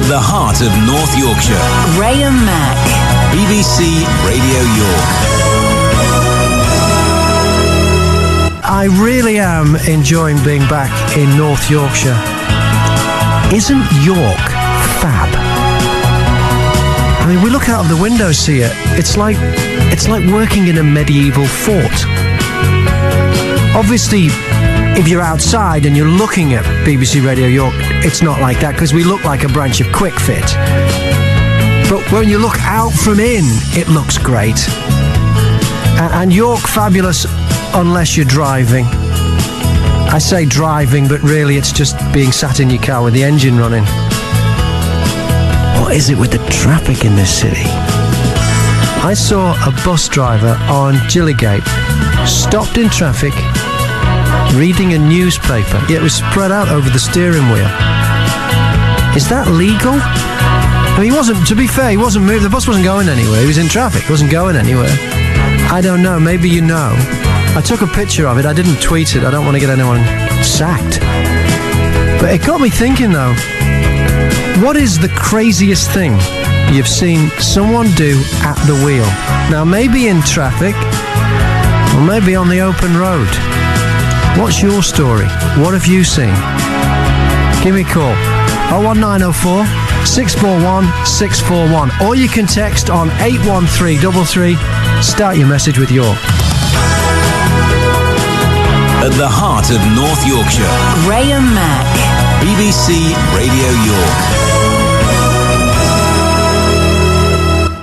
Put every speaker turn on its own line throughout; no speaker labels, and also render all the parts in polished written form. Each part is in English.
At the heart of North Yorkshire,
Graham Mack,
BBC Radio York.
I really am enjoying being back in North Yorkshire. Isn't York fab? I mean, we look out of the window, see it. It's like working in a medieval fort. Obviously, if you're outside and you're looking at BBC Radio York, it's not like that, because we look like a branch of Quickfit. But when you look out from in, it looks great. And York fabulous unless you're driving. I say driving, but really it's just being sat in your car with the engine running. What is it with the traffic in this city? I saw a bus driver on Gilligate, stopped in traffic, reading a newspaper. It was spread out over the steering wheel. Is that legal? I mean, he wasn't, to be fair, he wasn't moving. The bus wasn't going anywhere. He was in traffic. He wasn't going anywhere. I don't know. Maybe you know. I took a picture of it. I didn't tweet it. I don't want to get anyone sacked. But it got me thinking, though. What is the craziest thing you've seen someone do at the wheel? Now, maybe in traffic, or maybe on the open road. What's your story? What have you seen? Give me a call. 01904 641 641. Or you can text on 81333. Start your message with York.
At the heart of North Yorkshire,
Graham Mack,
BBC Radio York.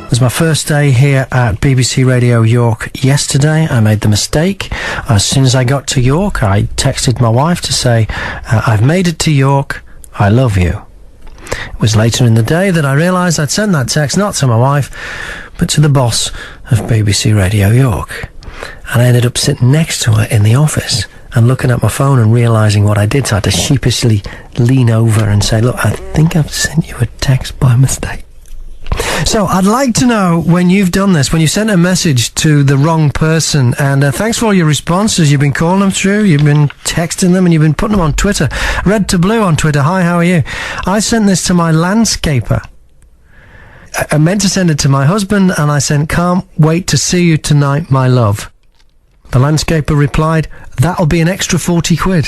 It was my first day here at BBC Radio York yesterday. I made the mistake. As soon as I got to York, I texted my wife to say, I've made it to York. I love you. It was later in the day that I realised I'd sent that text not to my wife, but to the boss of BBC Radio York. And I ended up sitting next to her in the office and looking at my phone and realising what I did. So I had to sheepishly lean over and say, look, I think I've sent you a text by mistake. So I'd like to know when you've done this, when you sent a message to the wrong person. And thanks for all your responses. You've been calling them through, you've been texting them, and you've been putting them on Twitter. Red to Blue on Twitter. Hi, how are you? I sent this to my landscaper. I meant to send it to my husband, and I sent, can't wait to see you tonight, my love. The landscaper replied, that'll be an extra 40 quid.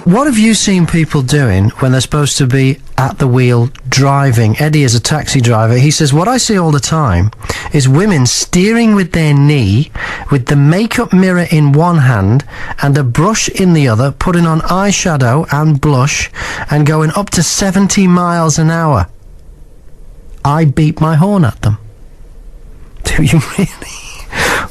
What have you seen people doing when they're supposed to be at the wheel driving? Eddie is a taxi driver. He says, what I see all the time is women steering with their knee, with the makeup mirror in one hand and a brush in the other, putting on eyeshadow and blush and going up to 70 miles an hour. I beat my horn at them. Do you really?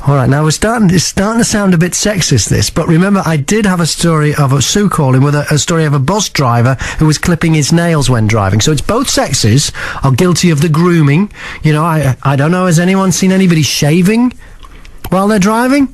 All right, now it's starting to sound a bit sexist, this, but remember, I did have a story of a Sue calling with a story of a bus driver who was clipping his nails when driving. So it's both sexes are guilty of the grooming. You know, I don't know, has anyone seen anybody shaving while they're driving?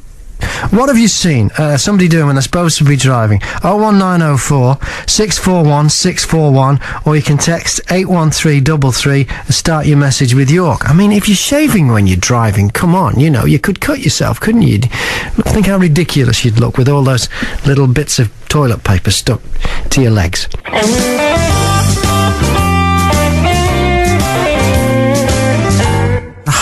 What have you seen somebody doing when they're supposed to be driving? 01904 641 641, or you can text 81333 and start your message with York. I mean, if you're shaving when you're driving, come on, you know, you could cut yourself, couldn't you? Think how ridiculous you'd look with all those little bits of toilet paper stuck to your legs.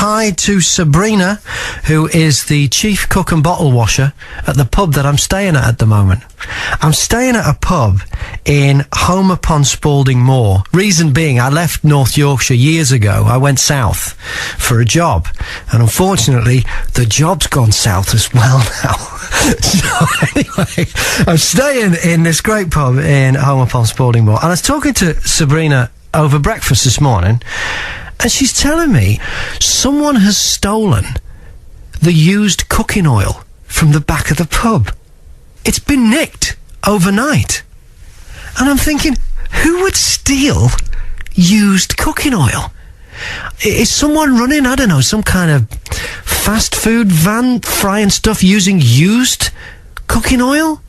Hi to Sabrina, who is the chief cook and bottle washer at the pub that I'm staying at the moment. I'm staying at a pub in Home upon Spalding Moor. Reason being, I left North Yorkshire years ago. I went south for a job, and unfortunately, the job's gone south as well now. So anyway, I'm staying in this great pub in Home upon Spalding Moor, and I was talking to Sabrina over breakfast this morning, and she's telling me someone has stolen the used cooking oil from the back of the pub. It's been nicked overnight. And I'm thinking, who would steal used cooking oil? Is someone running, I don't know, some kind of fast food van frying stuff using used cooking oil?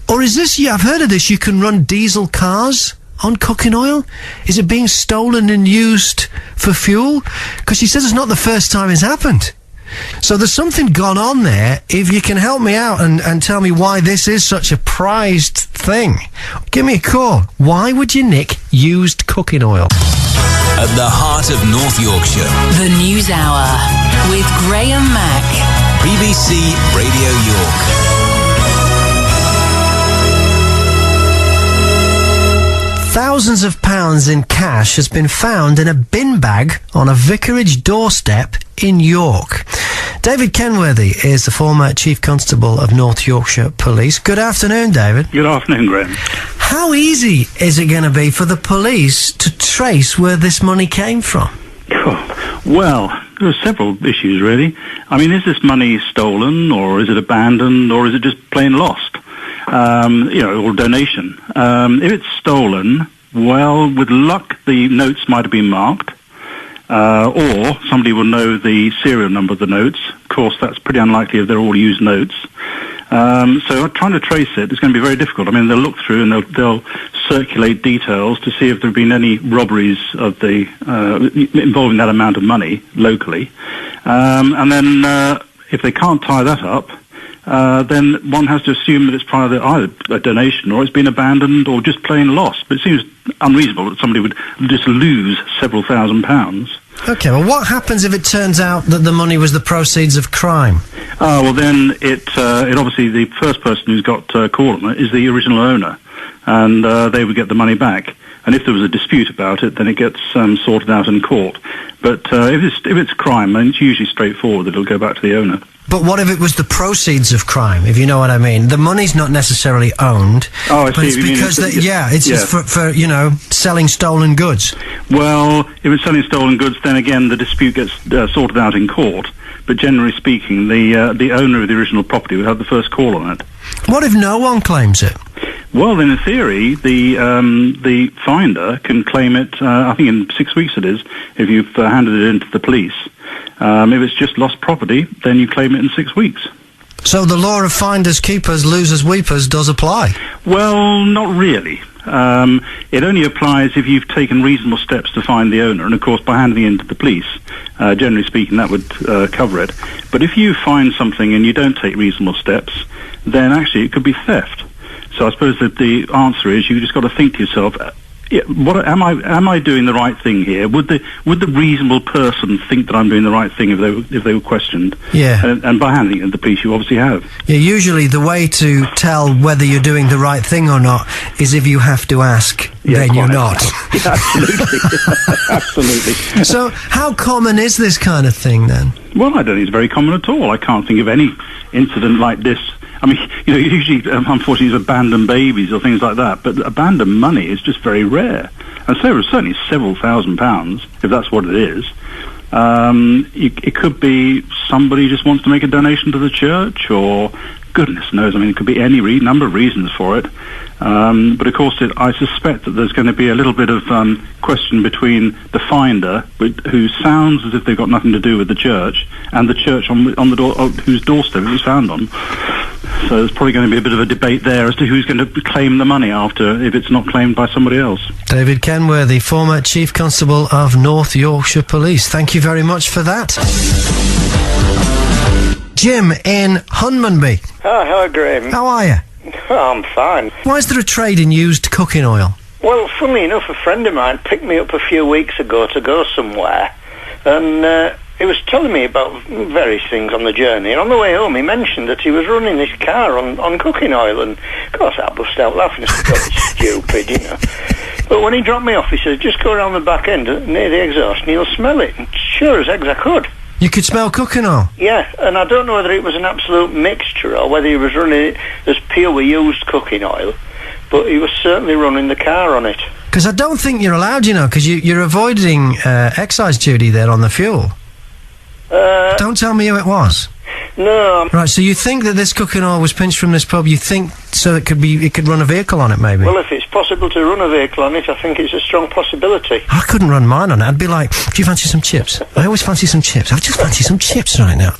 Or is this, I've heard of this, you can run diesel cars on cooking oil? Is it being stolen and used for fuel? Because she says it's not the first time it's happened. So there's something gone on there. If you can help me out and tell me why this is such a prized thing, give me a call. Why would you nick used cooking oil?
At the heart of North Yorkshire,
The News Hour with Graham Mack.
BBC Radio York.
Thousands of pounds in cash has been found in a bin bag on a vicarage doorstep in York. David Kenworthy is the former Chief Constable of North Yorkshire Police. Good afternoon, David.
Good afternoon, Graham.
How easy is it going to be for the police to trace where this money came from?
Well, there are several issues, really. I mean, is this money stolen, or is it abandoned, or is it just plain lost? Or donation. If it's stolen, well, with luck, the notes might have been marked, or somebody will know the serial number of the notes. Of course, that's pretty unlikely if they're all used notes. So trying to trace it is going to be very difficult. I mean, they'll look through and they'll circulate details to see if there have been any robberies of the involving that amount of money locally. And then if they can't tie that up, then one has to assume that it's either a donation or it's been abandoned or just plain lost. But it seems unreasonable that somebody would just lose several £1,000s.
Okay, well, what happens if it turns out that the money was the proceeds of crime?
Well, then it obviously, the first person who's got call on it is the original owner, and they would get the money back. And if there was a dispute about it, then it gets sorted out in court. But if it's crime, then it's usually straightforward that it'll go back to the owner.
But what if it was the proceeds of crime, if you know what I mean? The money's not necessarily owned.
Oh, I see.
But it's because, it's for selling stolen goods.
Well, if it's selling stolen goods, then again, the dispute gets sorted out in court. But generally speaking, the owner of the original property would have the first call on it.
What if no one claims it?
Well, then in theory, the finder can claim it, I think in 6 weeks it is, if you've handed it in to the police. If it's just lost property, then you claim it in 6 weeks.
So the law of finders, keepers, losers, weepers does apply?
Well, not really. It only applies if you've taken reasonable steps to find the owner, and of course by handing it in to the police, generally speaking, that would cover it. But if you find something and you don't take reasonable steps, then actually it could be theft. So I suppose that the answer is you just got to think to yourself, what am I doing the right thing here? Would the reasonable person think that I'm doing the right thing if they were questioned?
Yeah.
And by handing it to the police, you obviously have.
Yeah. Usually, the way to tell whether you're doing the right thing or not is if you have to ask.
Yeah,
then you're not.
Yeah, absolutely. Absolutely.
So, how common is this kind of thing then?
Well, I don't think it's very common at all. I can't think of any incident like this. I mean, usually, unfortunately, it's abandoned babies or things like that, but abandoned money is just very rare. And so certainly several £1,000s, if that's what it is. It could be somebody just wants to make a donation to the church, or goodness knows, I mean, it could be any number of reasons for it. But of course, I suspect that there's going to be a little bit of question between the finder, who sounds as if they've got nothing to do with the church, and the church on the door, whose doorstep it was found on. So there's probably going to be a bit of a debate there as to who's going to claim the money after, if it's not claimed by somebody else.
David Kenworthy, former Chief Constable of North Yorkshire Police. Thank you very much for that. Jim in Hunmanby.
Oh, hello, Graham.
How are you?
Oh, I'm fine.
Why is there a trade in used cooking oil?
Well, funnily enough, a friend of mine picked me up a few weeks ago to go somewhere, and he was telling me about various things on the journey, and on the way home he mentioned that he was running this car on cooking oil, and of course I bust out laughing. I said, "God, it's stupid, you know." But when he dropped me off, he said, "Just go around the back end near the exhaust and you'll smell it." And sure as eggs I could.
You could smell cooking oil?
Yeah, and I don't know whether it was an absolute mixture or whether he was running it as pure used cooking oil, but he was certainly running the car on it.
Because I don't think you're allowed, because you're avoiding excise duty there on the fuel. Don't tell me who it was.
No.
Right, so you think that this cooking oil was pinched from this pub, you think so it could run a vehicle on it, maybe?
Well, if it's possible to run a vehicle on it, I think it's a strong possibility.
I couldn't run mine on it. I'd be like, do you fancy some chips? I always fancy some chips. I just fancy some chips right now.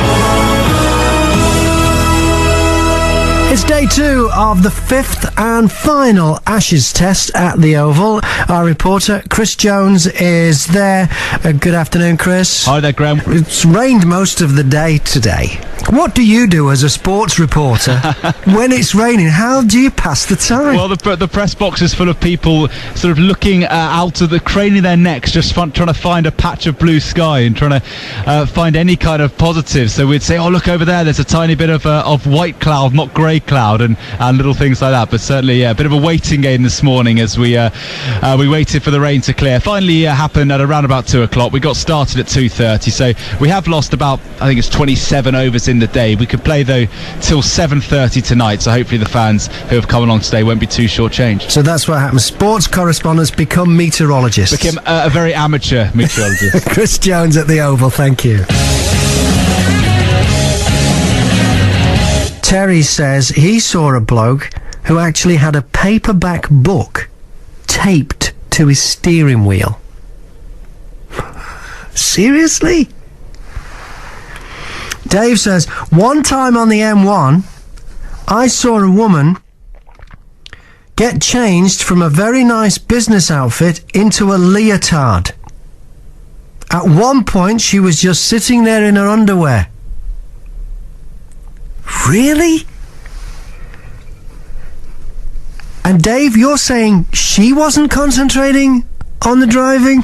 It's day 2 of the 5th and final Ashes test at the Oval. Our reporter, Chris Jones, is there. Good afternoon, Chris.
Hi there, Graham.
It's rained most of the day today. What do you do as a sports reporter when it's raining? How do you pass the time?
Well, the press box is full of people sort of looking out of the craning their necks, just trying to find a patch of blue sky and trying to find any kind of positive. So we'd say, oh, look over there, there's a tiny bit of white cloud, not grey cloud, and little things like that. But certainly, a bit of a waiting game this morning as we waited for the rain to clear. Finally happened at around about 2 o'clock. We got started at 2:30, so we have lost about, I think it's 27 overs in the day. We could play though till 7:30 tonight, so hopefully the fans who have come along today won't be too shortchanged.
So that's what happens. Sports correspondents become meteorologists.
Became a very amateur meteorologist.
Chris Jones at the Oval, thank you. Terry says he saw a bloke who actually had a paperback book taped to his steering wheel. Seriously? Dave says, one time on the M1, I saw a woman get changed from a very nice business outfit into a leotard. At one point, she was just sitting there in her underwear. Really? And Dave, you're saying she wasn't concentrating on the driving?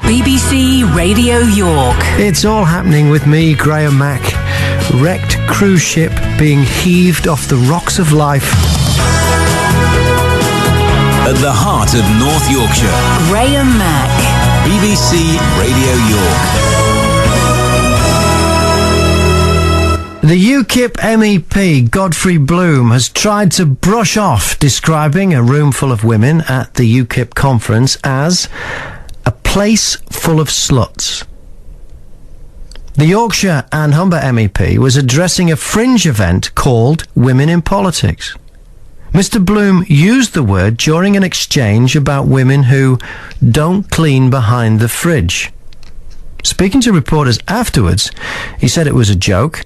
BBC Radio York.
It's all happening with me, Graham Mack. Wrecked cruise ship being heaved off the rocks of life.
At the heart of North Yorkshire.
Graham Mack.
BBC Radio York.
The UKIP MEP, Godfrey Bloom, has tried to brush off describing a room full of women at the UKIP conference as a place full of sluts. The Yorkshire and Humber MEP was addressing a fringe event called Women in Politics. Mr. Bloom used the word during an exchange about women who don't clean behind the fridge. Speaking to reporters afterwards, he said it was a joke,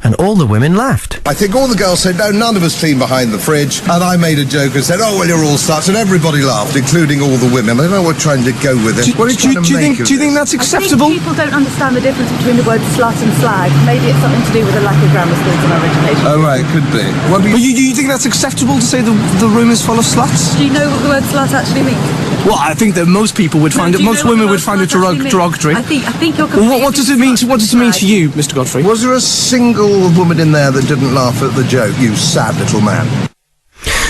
and all the women laughed.
I think all the girls said, no, none of us clean behind the fridge. And I made a joke and said, oh, well, you're all sluts. And everybody laughed, including all the women. I don't know what we're trying to go with it.
Do you think that's acceptable?
I think people don't understand the difference between the words slut and slag. Maybe it's something to do with a lack of grammar skills and our education.
Oh, right, could be.
But you think that's acceptable to say the room is full of sluts?
Do you know what the word slut actually means?
Well, I think that most people would find it, most women would find it derogatory.
I think you're
well, what does it mean to you, Mr. Godfrey?
Was there a single woman in there that didn't laugh at the joke, you sad little man?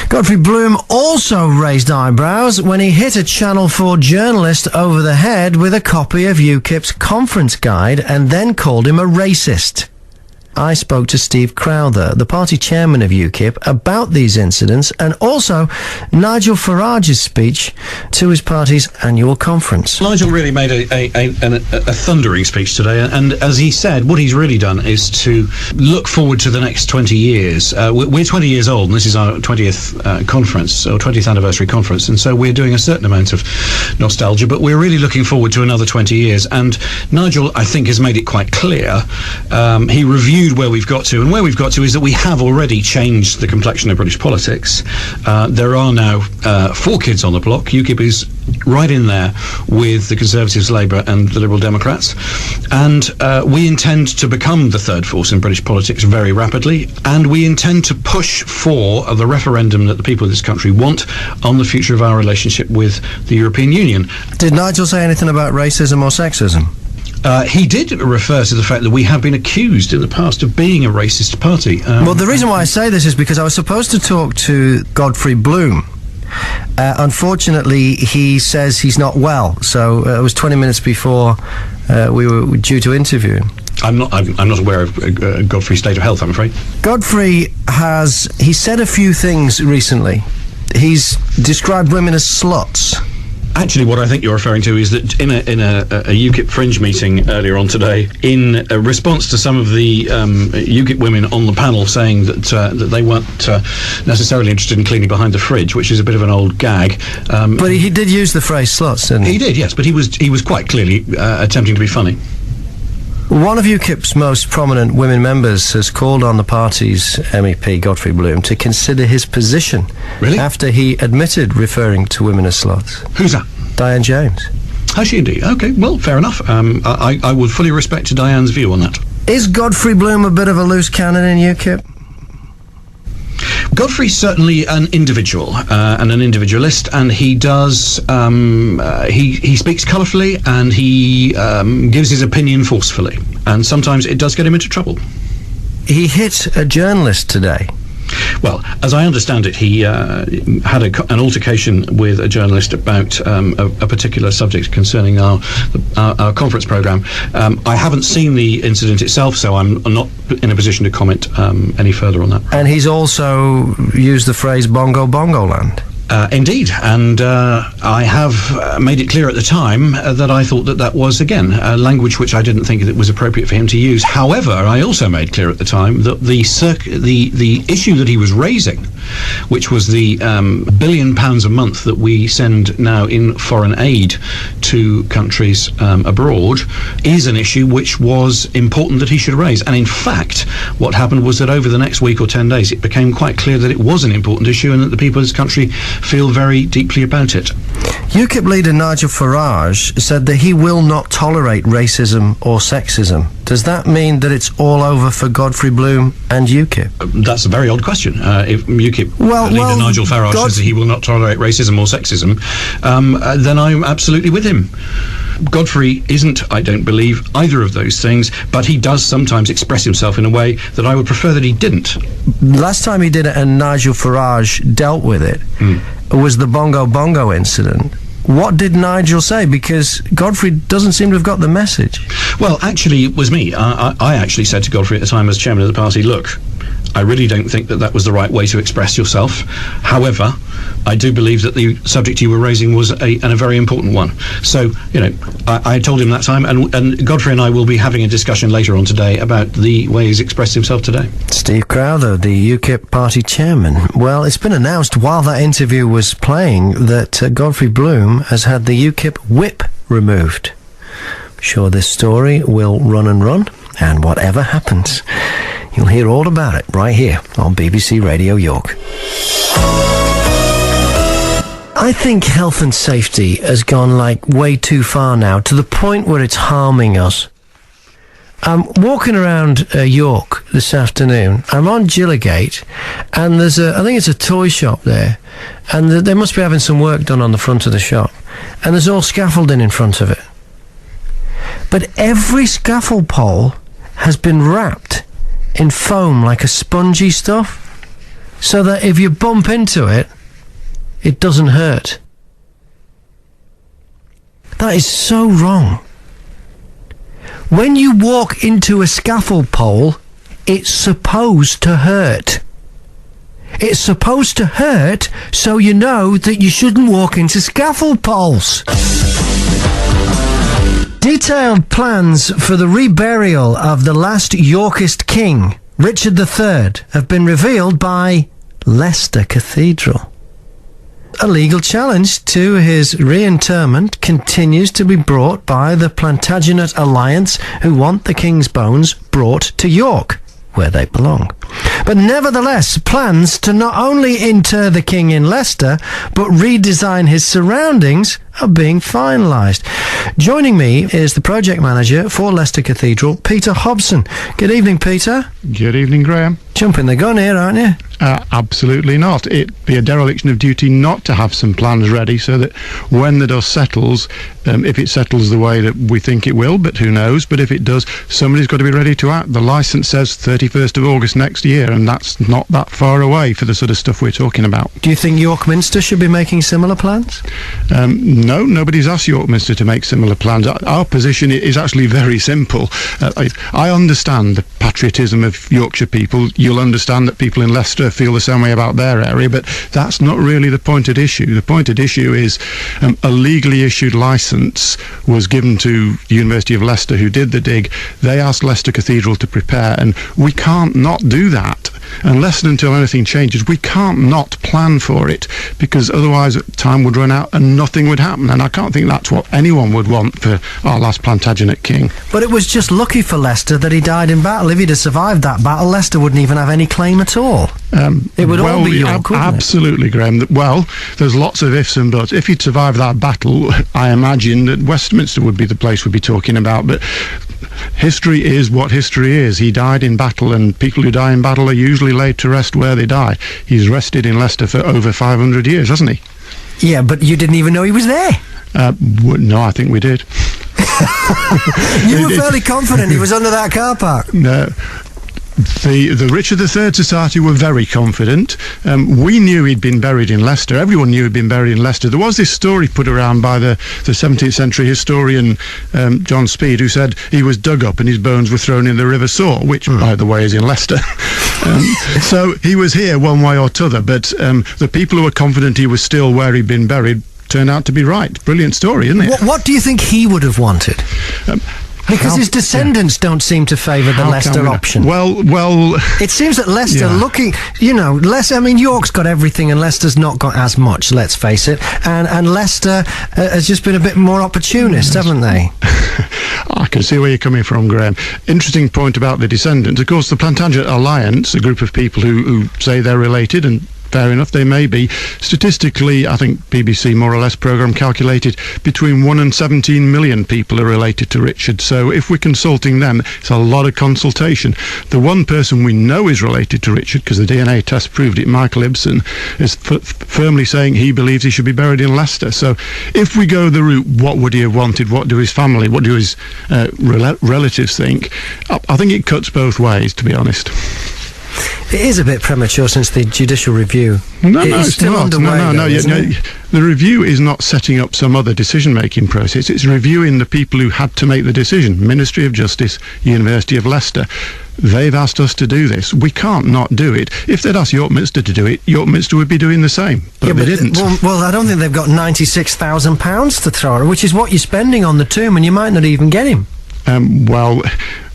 Godfrey Bloom also raised eyebrows when he hit a Channel 4 journalist over the head with a copy of UKIP's conference guide and then called him a racist. I spoke to Steve Crowther, the party chairman of UKIP, about these incidents and also Nigel Farage's speech to his party's annual conference.
Nigel really made a thundering speech today, and as he said, what he's really done is to look forward to the next 20 years. We're 20 years old, and this is our 20th conference, or 20th anniversary conference, and so we're doing a certain amount of nostalgia, but we're really looking forward to another 20 years. And Nigel, I think, has made it quite clear. He reviewed where we've got to, and where we've got to is that we have already changed the complexion of British politics. There are now 4 kids on the block. UKIP is right in there with the Conservatives, Labour and the Liberal Democrats, and we intend to become the third force in British politics very rapidly, and we intend to push for the referendum that the people of this country want on the future of our relationship with the European Union.
Did Nigel say anything about racism or sexism?
He did refer to the fact that we have been accused in the past of being a racist party.
Well, the reason why I say this is because I was supposed to talk to Godfrey Bloom. Unfortunately, he says he's not well, so it was 20 minutes before we were due to interview him.
I'm not aware of Godfrey's state of health, I'm afraid.
Godfrey he said a few things recently. He's described women as sluts.
Actually, what I think you're referring to is that in a UKIP fringe meeting earlier on today, in a response to some of the UKIP women on the panel saying that they weren't necessarily interested in cleaning behind the fridge, which is a bit of an old gag.
But he did use the phrase sluts, didn't he?
He did, yes, but he was quite clearly attempting to be funny.
One of UKIP's most prominent women members has called on the party's MEP, Godfrey Bloom, to consider his position.
Really?
After he admitted referring to women as sluts.
Who's that?
Diane James.
Has she indeed? Okay, well, fair enough. I would fully respect Diane's view on that.
Is Godfrey Bloom a bit of a loose cannon in UKIP?
Godfrey's certainly an individual and an individualist, and he does he speaks colourfully, and he gives his opinion forcefully, and sometimes it does get him into trouble.
He hit a journalist today.
Well, as I understand it, he had an altercation with a journalist about a particular subject concerning our conference programme. I haven't seen the incident itself, so I'm not in a position to comment any further on that.
And he's also used the phrase bongo bongo land.
Indeed, and I have made it clear at the time that I thought that was, again, a language which I didn't think it was appropriate for him to use. However, I also made clear at the time that the issue that he was raising, which was the £1 billion a month that we send now in foreign aid to countries abroad, is an issue which was important that he should raise. And in fact, what happened was that over the next week or 10 days, it became quite clear that it was an important issue and that the people of this country feel very deeply about it.
UKIP leader Nigel Farage said that he will not tolerate racism or sexism. Does that mean that it's all over for Godfrey Bloom and UKIP?
That's a very odd question. If UKIP leader Nigel Farage says that he will not tolerate racism or sexism, then I'm absolutely with him. Godfrey isn't, I don't believe, either of those things, but he does sometimes express himself in a way that I would prefer that he didn't.
Last time he did it and Nigel Farage dealt with it was the bongo bongo incident. What did Nigel say? Because Godfrey doesn't seem to have got the message.
Well, actually, it was me. I actually said to Godfrey at the time as chairman of the party, look, I really don't think that was the right way to express yourself. However, I do believe that the subject you were raising was a very important one. So, I told him that time, and Godfrey and I will be having a discussion later on today about the way he's expressed himself today.
Steve Crowther, the UKIP party chairman. Well, it's been announced while that interview was playing that Godfrey Bloom has had the UKIP whip removed. I'm sure this story will run and run, and whatever happens, you'll hear all about it right here on BBC Radio York. I think health and safety has gone way too far now, to the point where it's harming us. I'm walking around York this afternoon. I'm on Gilligate, and there's I think it's a toy shop there, and they must be having some work done on the front of the shop, and there's all scaffolding in front of it. But every scaffold pole has been wrapped in foam, like a spongy stuff, so that if you bump into it, it doesn't hurt. That is so wrong. When you walk into a scaffold pole, it's supposed to hurt. It's supposed to hurt so you know that you shouldn't walk into scaffold poles. Detailed plans for the reburial of the last Yorkist king, Richard III, have been revealed by Leicester Cathedral. A legal challenge to his reinterment continues to be brought by the Plantagenet Alliance, who want the king's bones brought to York, where they belong. But nevertheless, plans to not only inter the king in Leicester, but redesign his surroundings are being finalised. Joining me is the project manager for Leicester Cathedral, Peter Hobson. Good evening, Peter.
Good evening, Graham.
Jumping the gun here, aren't you?
Absolutely not. It'd be a dereliction of duty not to have some plans ready so that when the dust settles, if it settles the way that we think it will, but who knows, but if it does, somebody's got to be ready to act. The licence says 31st of August next year, and that's not that far away for the sort of stuff we're talking about.
Do you think York Minster should be making similar plans?
No, nobody's asked York Minster to make similar plans. Our position is actually very simple. I understand the patriotism of Yorkshire people. You'll understand that people in Leicester feel the same way about their area, but that's not really the point at issue. The point at issue is a legally issued licence was given to the University of Leicester, who did the dig. They asked Leicester Cathedral to prepare, and we can't not do that. unless and until anything changes, we can't not plan for it, because otherwise time would run out and nothing would happen. And I can't think that's what anyone would want for our last Plantagenet king.
But it was just lucky for Leicester that he died in battle. If he'd have survived that battle, Leicester wouldn't even have any claim at all. It would all be York, wouldn't it?
Absolutely, Graham. Well, there's lots of ifs and buts. If he'd survived that battle, I imagine that Westminster would be the place we'd be talking about. But history is what history is. He died in battle, and people who die in battle are usually laid to rest where they die. He's rested in Leicester for over 500 years, hasn't he?
Yeah, but you didn't even know he was there.
No, I think we did.
You were fairly confident he was under that car park.
No. The Richard III Society were very confident. We knew he'd been buried in Leicester. Everyone knew he'd been buried in Leicester. There was this story put around by the 17th century historian John Speed, who said he was dug up and his bones were thrown in the River Soar, which, by the way, is in Leicester. So he was here one way or t'other, but the people who were confident he was still where he'd been buried turned out to be right. Brilliant story, isn't it?
What do you think he would have wanted? Because his descendants don't seem to favour the Leicester option.
Well,
it seems that Leicester, Leicester. I mean, York's got everything, and Leicester's not got as much. Let's face it. And Leicester has just been a bit more opportunist, haven't they?
I can see where you're coming from, Graham. Interesting point about the descendants. Of course, the Plantagenet Alliance, a group of people who say they're related, and fair enough, they may be. Statistically, I think BBC more or less programme calculated between 1 and 17 million people are related to Richard. So if we're consulting them, it's a lot of consultation. The one person we know is related to Richard, because the DNA test proved it, Michael Ibsen, is firmly saying he believes he should be buried in Leicester. So if we go the route, what would he have wanted? What do his family, what do his relatives think? I think it cuts both ways, to be honest.
It is a bit premature since the judicial review.
No, it's still underway. The review is not setting up some other decision-making process. It's reviewing the people who had to make the decision. Ministry of Justice, University of Leicester. They've asked us to do this. We can't not do it. If they'd asked York Minster to do it, York Minster would be doing the same. But they didn't.
Well, I don't think they've got £96,000 to throw, which is what you're spending on the tomb, and you might not even get him.
Well,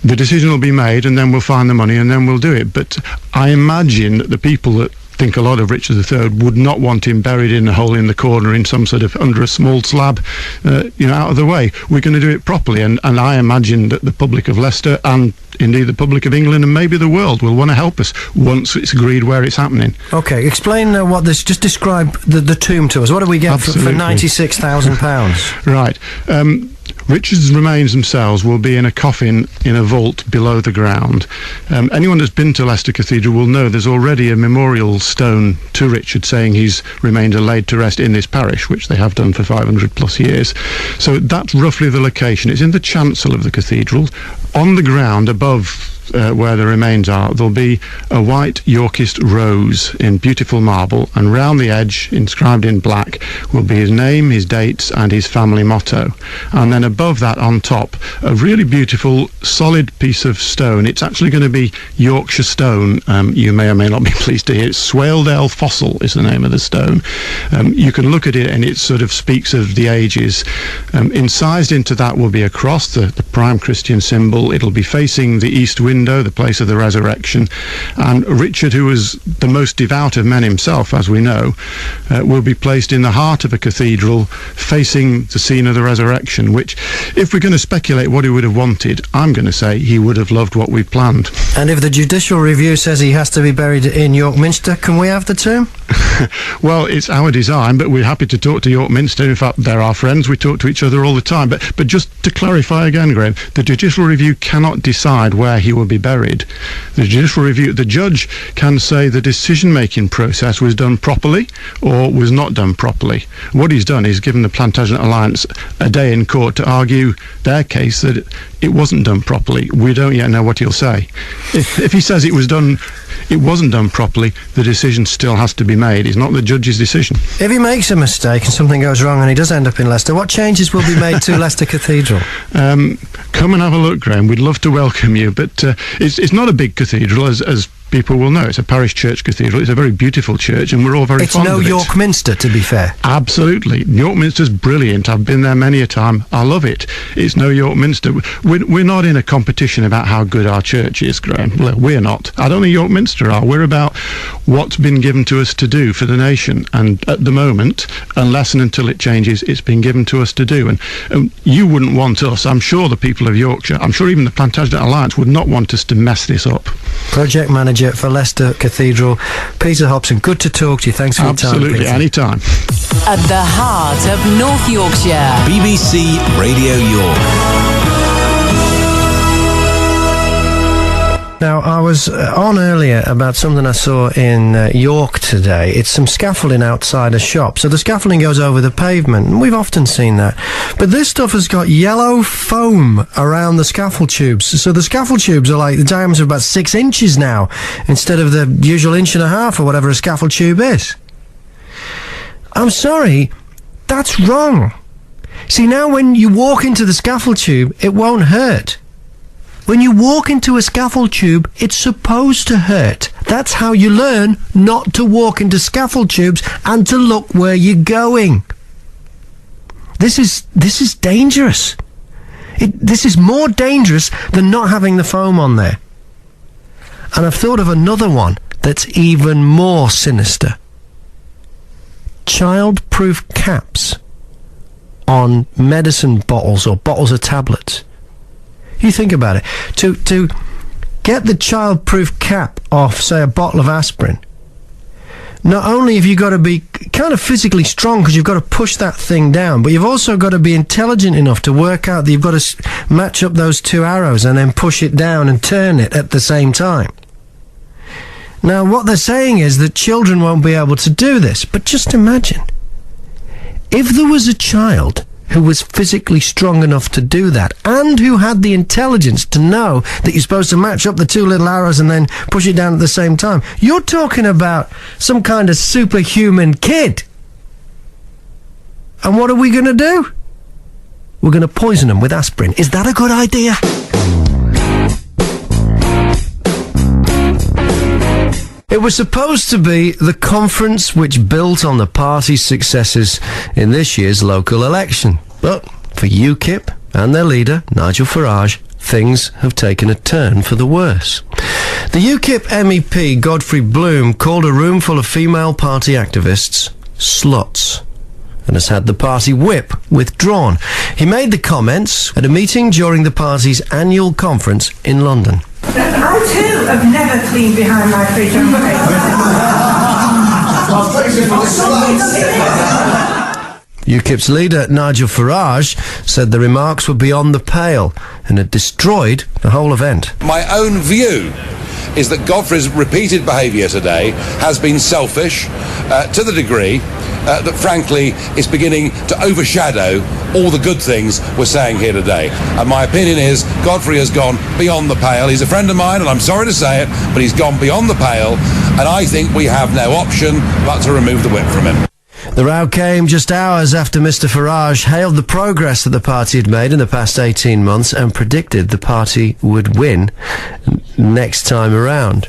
the decision will be made, and then we'll find the money, and then we'll do it. But I imagine that the people that think a lot of Richard III would not want him buried in a hole in the corner in some sort of under a small slab, out of the way. We're going to do it properly, and I imagine that the public of Leicester and indeed the public of England and maybe the world will want to help us once it's agreed where it's happening.
Okay, explain what this. Just describe the tomb to us. What do we get for £96,000?
Right. Richard's remains themselves will be in a coffin in a vault below the ground. Anyone that's been to Leicester Cathedral will know there's already a memorial stone to Richard saying his remains are laid to rest in this parish, which they have done for 500 plus years. So that's roughly the location. It's in the chancel of the cathedral. On the ground above where the remains are, there'll be a white Yorkist rose in beautiful marble, and round the edge, inscribed in black, will be his name, his dates, and his family motto. And then above that, on top, a really beautiful, solid piece of stone. It's actually going to be Yorkshire stone. You may or may not be pleased to hear it. Swaledale Fossil is the name of the stone. You can look at it, and it sort of speaks of the ages. Incised into that will be a cross, the prime Christian symbol. It'll be facing the east window, the place of the resurrection, and Richard, who was the most devout of men himself, as we know, will be placed in the heart of a cathedral facing the scene of the resurrection, which, if we're going to speculate what he would have wanted, I'm going to say he would have loved what we planned.
And if the judicial review says he has to be buried in York Minster, can we have the tomb?
Well, it's our design, but we're happy to talk to York Minster. In fact, they're our friends. We talk to each other all the time. But just to clarify again, Graham, the judicial review cannot decide where he will be buried. The judicial review, the judge can say the decision-making process was done properly or was not done properly. What he's done is given the Plantagenet Alliance a day in court to argue their case that it wasn't done properly. We don't yet know what he'll say. If he says it wasn't done properly, the decision still has to be made. It's not the judge's decision.
If he makes a mistake and something goes wrong and he does end up in Leicester, what changes will be made to Leicester Cathedral?
Come and have a look, Graham. We'd love to welcome you, but it's not a big cathedral, as people will know. It's a parish church cathedral. It's a very beautiful church, and we're all very fond of it.
It's no York Minster, to be fair.
Absolutely. York Minster's brilliant. I've been there many a time. I love it. It's no York Minster. We're not in a competition about how good our church is, Graham. Well, we're not. I don't think York Minster are. We're about what's been given to us to do for the nation, and at the moment, unless and until it changes, it's been given to us to do. And you wouldn't want us, I'm sure the people of Yorkshire, I'm sure even the Plantagenet Alliance would not want us to mess this up.
Project Manager for Leicester Cathedral, Peter Hobson. Good to talk to you. Thanks for your time,
Absolutely,
Peter.
anytime.
At the heart of North Yorkshire.
BBC Radio York.
Now, I was on earlier about something I saw in York today. It's some scaffolding outside a shop. So the scaffolding goes over the pavement, and we've often seen that. But this stuff has got yellow foam around the scaffold tubes. So the scaffold tubes are like the diameter of about 6 inches now, instead of the usual 1.5 inches or whatever a scaffold tube is. I'm sorry, that's wrong. See, now when you walk into the scaffold tube, it won't hurt. When you walk into a scaffold tube, it's supposed to hurt. That's how you learn not to walk into scaffold tubes and to look where you're going. This is dangerous. This is more dangerous than not having the foam on there. And I've thought of another one that's even more sinister. Child-proof caps on medicine bottles or bottles of tablets. You think about it. To get the child-proof cap off, say, a bottle of aspirin, not only have you got to be kind of physically strong because you've got to push that thing down, but you've also got to be intelligent enough to work out that you've got to match up those two arrows and then push it down and turn it at the same time. Now, what they're saying is that children won't be able to do this, but just imagine. If there was a child who was physically strong enough to do that, and who had the intelligence to know that you're supposed to match up the two little arrows and then push it down at the same time, you're talking about some kind of superhuman kid. And what are we going to do? We're going to poison them with aspirin. Is that a good idea? It was supposed to be the conference which built on the party's successes in this year's local election. But for UKIP and their leader, Nigel Farage, things have taken a turn for the worse. The UKIP MEP, Godfrey Bloom, called a room full of female party activists sluts, and has had the party whip withdrawn. He made the comments at a meeting during the party's annual conference in London.
I too have never cleaned behind my fridge on
UKIP's leader, Nigel Farage, said the remarks were beyond the pale and had destroyed the whole event.
My own view is that Godfrey's repeated behaviour today has been selfish to the degree that, frankly, is beginning to overshadow all the good things we're saying here today. And my opinion is Godfrey has gone beyond the pale. He's a friend of mine, and I'm sorry to say it, but he's gone beyond the pale, and I think we have no option but to remove the whip from him.
The row came just hours after Mr Farage hailed the progress that the party had made in the past 18 months and predicted the party would win next time around.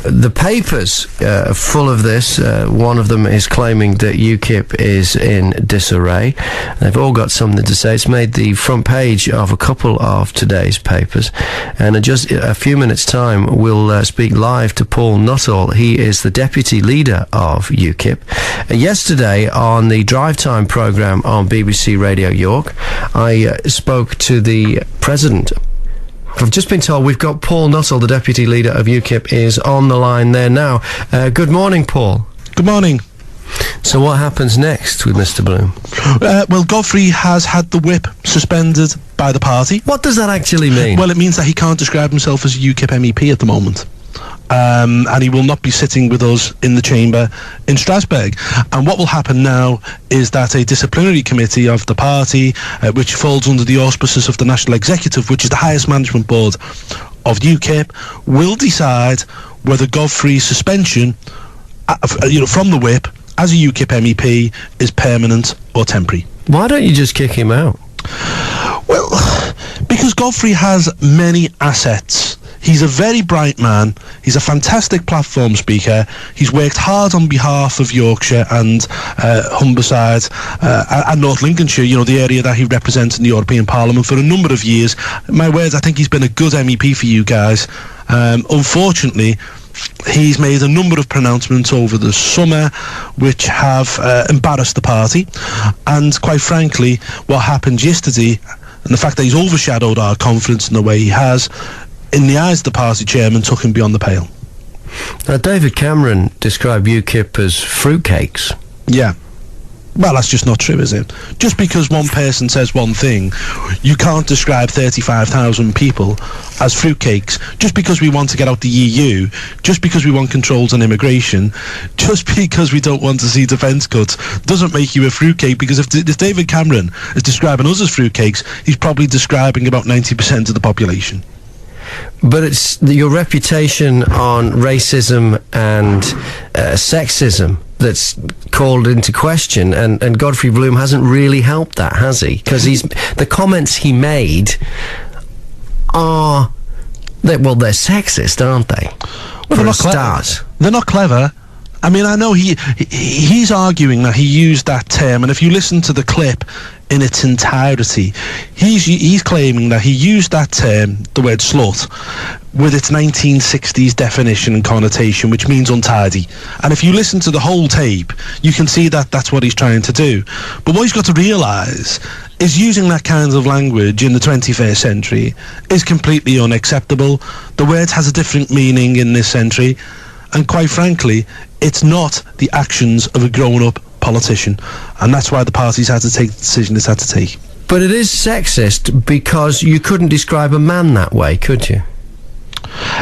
The papers are full of this. One of them is claiming that UKIP is in disarray. They've all got something to say. It's made the front page of a couple of today's papers. And in just a few minutes' time, we'll speak live to Paul Nuttall. He is the Deputy Leader of UKIP. Yesterday, on the Drive Time programme on BBC Radio York, I spoke to the President. I've just been told we've got Paul Nuttall, the Deputy Leader of UKIP, is on the line there now. Good morning, Paul.
Good morning.
So what happens next with Mr Bloom?
Well, Godfrey has had the whip suspended by the party.
What does that actually mean?
Well, it means that he can't describe himself as a UKIP MEP at the moment. And he will not be sitting with us in the chamber in Strasbourg. And what will happen now is that a disciplinary committee of the party, which falls under the auspices of the National Executive, which is the highest management board of UKIP, will decide whether Godfrey's suspension from the whip as a UKIP MEP is permanent or temporary.
Why don't you just kick him out?
Well, because Godfrey has many assets. He's a very bright man. He's a fantastic platform speaker. He's worked hard on behalf of Yorkshire and Humberside and North Lincolnshire, you know, the area that he represents in the European Parliament for a number of years. In my words, I think he's been a good MEP for you guys. Unfortunately, he's made a number of pronouncements over the summer which have embarrassed the party, and quite frankly, what happened yesterday and the fact that he's overshadowed our conference in the way he has, in the eyes of the party chairman, took him beyond the pale.
David Cameron described UKIP as fruitcakes.
Yeah. Well, that's just not true, is it? Just because one person says one thing, you can't describe 35,000 people as fruitcakes. Just because we want to get out the EU, just because we want controls on immigration, just because we don't want to see defence cuts, doesn't make you a fruitcake, because if David Cameron is describing us as fruitcakes, he's probably describing about 90% of the population.
But it's your reputation on racism and sexism that's called into question, and Godfrey Bloom hasn't really helped that, has he? Because the comments he made are, they're sexist, aren't they?
Well, they're not clever. They're not clever. I mean, I know he's arguing that he used that term, and if you listen to the clip in its entirety, he's claiming that he used that term, the word slut, with its 1960s definition and connotation, which means untidy. And if you listen to the whole tape, you can see that that's what he's trying to do. But what he's got to realise is using that kind of language in the 21st century is completely unacceptable. The word has a different meaning in this century, and quite frankly, it's not the actions of a grown-up politician, and that's why the party's had to take the decision it's had to take.
But it is sexist because you couldn't describe a man that way, could you?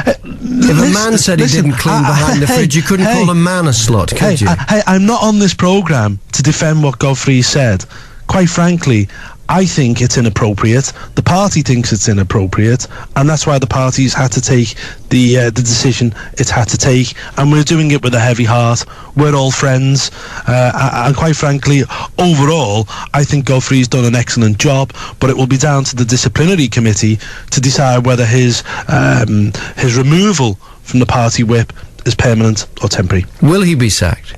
If a man said he didn't clean behind the fridge, you couldn't call a man a slut, could you?
I'm not on this programme to defend what Godfrey said. Quite frankly, I think it's inappropriate. The party thinks it's inappropriate, and that's why the party's had to take the decision it's had to take, and we're doing it with a heavy heart. We're all friends, and quite frankly, overall, I think Godfrey's done an excellent job, but it will be down to the disciplinary committee to decide whether his removal from the party whip is permanent or temporary.
Will he be sacked?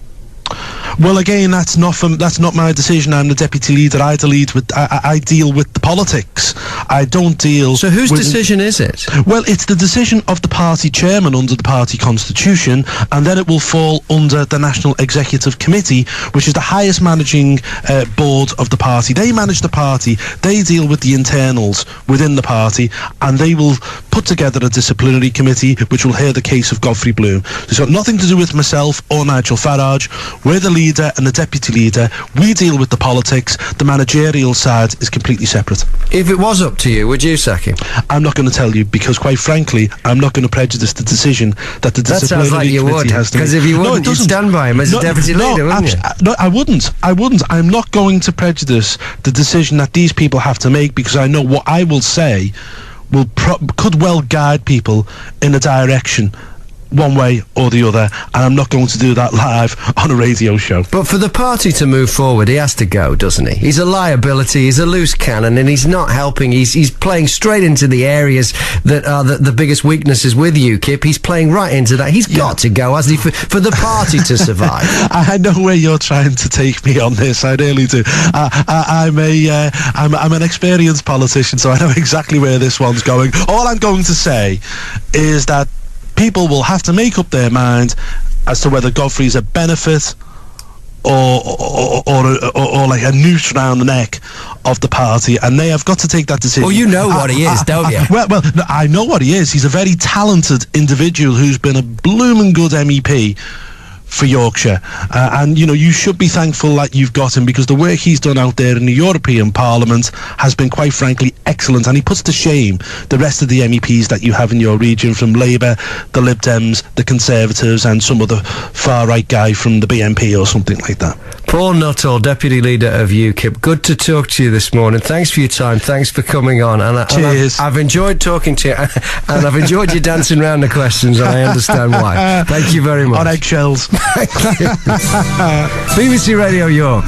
Well, again, that's not my decision. I'm the deputy leader. I deal with the politics. I don't deal.
So whose decision is it?
Well, it's the decision of the party chairman under the party constitution, and then it will fall under the National Executive Committee, which is the highest managing board of the party. They manage the party. They deal with the internals within the party, and they will put together a disciplinary committee which will hear the case of Godfrey Bloom. It's got nothing to do with myself or Nigel Farage. We're the leader and the deputy leader. We deal with the politics. The managerial side is completely separate.
If it was up to you, would you sack him?
I'm not going to tell you, because quite frankly, I'm not going to prejudice the decision that the disciplinary committee has to make.
Because if you wouldn't, you'd stand by him as a deputy leader, wouldn't you?
No, I wouldn't. I'm not going to prejudice the decision that these people have to make, because I know what I will say could well guide people in a direction one way or the other, and I'm not going to do that live on a radio show.
But for the party to move forward, he has to go, doesn't he? He's a liability, he's a loose cannon, and he's not helping. He's playing straight into the areas that are the biggest weaknesses with UKIP. He's playing right into that. He's got to go, hasn't he, for the party to survive?
I know where you're trying to take me on this, I really do. I'm an experienced politician, so I know exactly where this one's going. All I'm going to say is that people will have to make up their mind as to whether Godfrey's a benefit or like a noose round the neck of the party, and they have got to take that decision.
Well, you know what he is, don't you?
Well, I know what he is. He's a very talented individual who's been a blooming good MEP for Yorkshire, and you should be thankful that you've got him, because the work he's done out there in the European Parliament has been quite frankly excellent, and he puts to shame the rest of the MEPs that you have in your region, from Labour, the Lib Dems, the Conservatives, and some other far-right guy from the BNP or something like that.
Paul Nuttall, Deputy Leader of UKIP, good to talk to you this morning. Thanks for your time, thanks for coming on.
Cheers.
I've enjoyed talking to you, and I've enjoyed you dancing around the questions, and I understand why. Thank you very much.
On eggshells.
Thank you. BBC Radio York.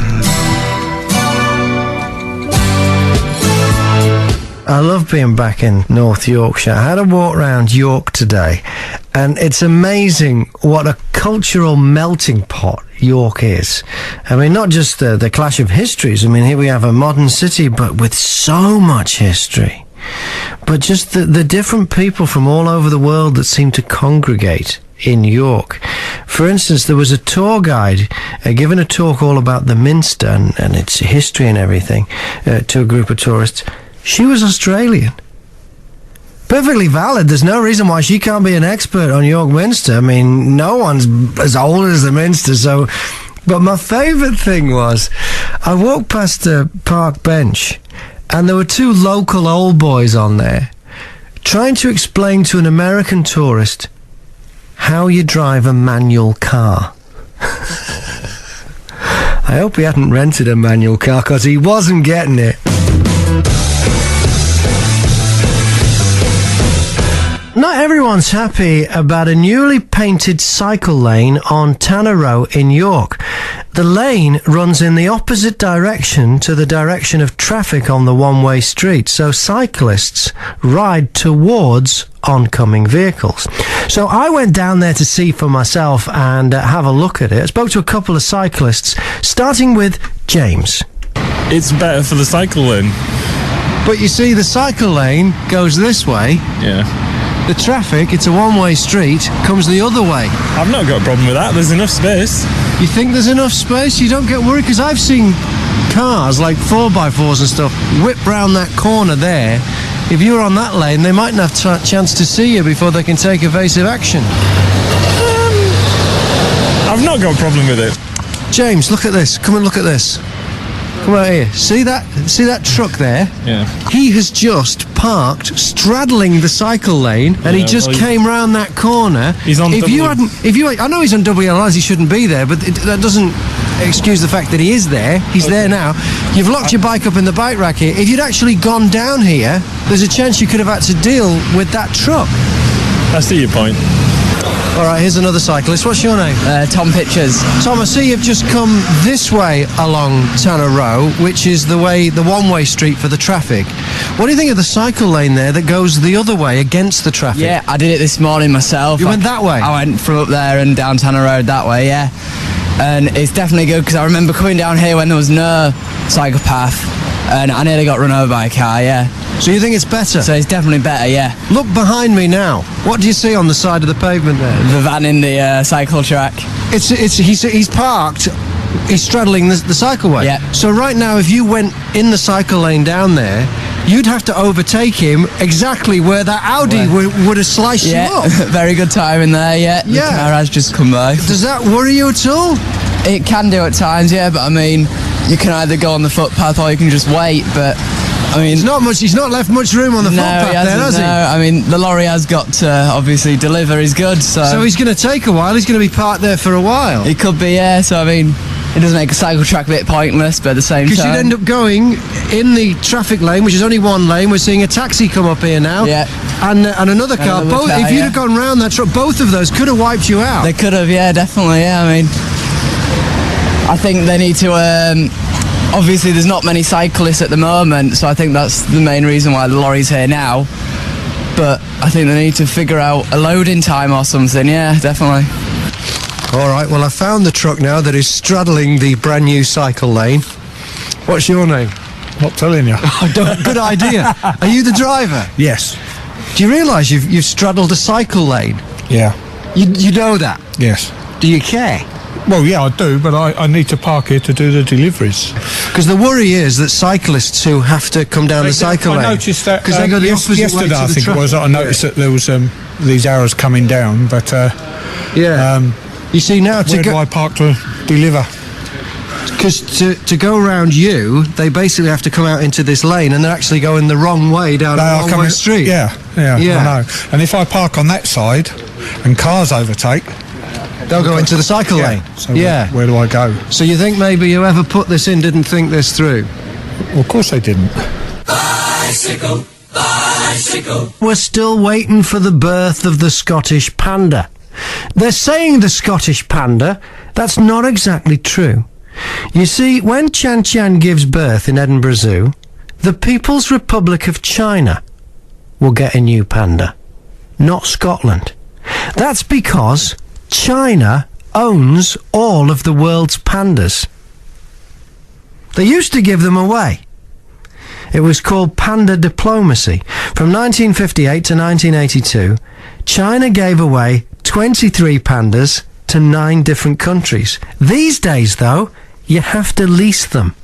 I love being back in North Yorkshire. I had a walk round York today, and it's amazing what a cultural melting pot York is. I mean, not just the clash of histories. I mean, here we have a modern city, but with so much history. But just the different people from all over the world that seem to congregate in York. For instance, there was a tour guide giving a talk all about the Minster and its history and everything to a group of tourists. She was Australian. Perfectly valid. There's no reason why she can't be an expert on York Minster. I mean, no one's as old as the Minster, so... But my favourite thing was, I walked past a park bench, and there were two local old boys on there, trying to explain to an American tourist how you drive a manual car. I hope he hadn't rented a manual car, because he wasn't getting it. Not everyone's happy about a newly painted cycle lane on Tanner Row in York. The lane runs in the opposite direction to the direction of traffic on the one-way street, so cyclists ride towards oncoming vehicles. So I went down there to see for myself and have a look at it. I spoke to a couple of cyclists, starting with James.
It's better for the cycle lane.
But you see, the cycle lane goes this way.
Yeah.
The traffic, it's a one-way street, comes the other way.
I've not got a problem with that. There's enough space.
You think there's enough space? You don't get worried? Because I've seen cars, like 4x4s and stuff, whip round that corner there. If you're on that lane, they mightn't have a chance to see you before they can take evasive action.
I've not got a problem with it.
James, look at this. Come and look at this. Come out here. See that truck there?
Yeah.
He has just parked straddling the cycle lane, and he just came round that corner.
He's on
I know he's on double yellow lines, he shouldn't be there, but that doesn't excuse the fact that he is there. He's there now. You've locked your bike up in the bike rack here. If you'd actually gone down here, there's a chance you could have had to deal with that truck.
I see your point.
All right, here's another cyclist. What's your name?
Tom Pitchers.
Tom, I see you've just come this way along Tanner Row, which is the one-way street for the traffic. What do you think of the cycle lane there that goes the other way against the traffic?
Yeah, I did it this morning myself.
You went that way?
I went from up there and down Tanner Road that way, yeah. And it's definitely good, because I remember coming down here when there was no cycle path, and I nearly got run over by a car, yeah.
So you think it's better?
So it's definitely better, yeah.
Look behind me now. What do you see on the side of the pavement there?
The van in the cycle track.
He's parked. He's straddling the cycleway.
Yeah.
So right now, if you went in the cycle lane down there, you'd have to overtake him exactly where that Audi would have sliced you up.
Very good timing there, yeah. The car has just come by.
Does that worry you at all?
It can do at times, yeah, but I mean, you can either go on the footpath or you can just wait, but I mean...
He's not left much room on the footpath there, has he?
No, I mean, the lorry has got to obviously deliver his goods, so...
So he's going to take a while, he's going to be parked there for a while.
He could be, yeah, so I mean, it does make a cycle track a bit pointless, but at the same time...
Because you'd end up going in the traffic lane, which is only one lane. We're seeing a taxi come up here now.
Yeah.
And another car. If you'd have gone round that truck, both of those could have wiped you out.
They could have, yeah, definitely, yeah, I mean... I think they need to... obviously, there's not many cyclists at the moment, so I think that's the main reason why the lorry's here now. But I think they need to figure out a loading time or something, yeah, definitely.
All right, well, I found the truck now that is straddling the brand new cycle lane. What's your name?
Not telling you.
Good idea. Are you the driver?
Yes.
Do you realise you've straddled a cycle lane?
Yeah.
You know that?
Yes.
Do you care?
Well, yeah, I do, but I need to park here to do the deliveries.
Because the worry is that cyclists who have to come down the cycle lane...
I noticed that
because they go the opposite
yesterday,
way to
I think it was. I noticed that there was these arrows coming down, but...
you see, now
where do I park to deliver?
Because to go around you, they basically have to come out into this lane, and they're actually going the wrong way down a one-way street.
Yeah, I know. And if I park on that side, and cars overtake...
They'll go into the cycle lane.
So where do I go?
So you think maybe whoever put this in didn't think this through?
Well, of course they didn't.
Bicycle, bicycle.
We're still waiting for the birth of the Scottish panda. They're saying the Scottish panda. That's not exactly true. You see, when Chan Chan gives birth in Edinburgh Zoo, the People's Republic of China will get a new panda, not Scotland. That's because China owns all of the world's pandas. They used to give them away. It was called panda diplomacy. From 1958 to 1982, China gave away 23 pandas to 9 different countries. These days, though, you have to lease them.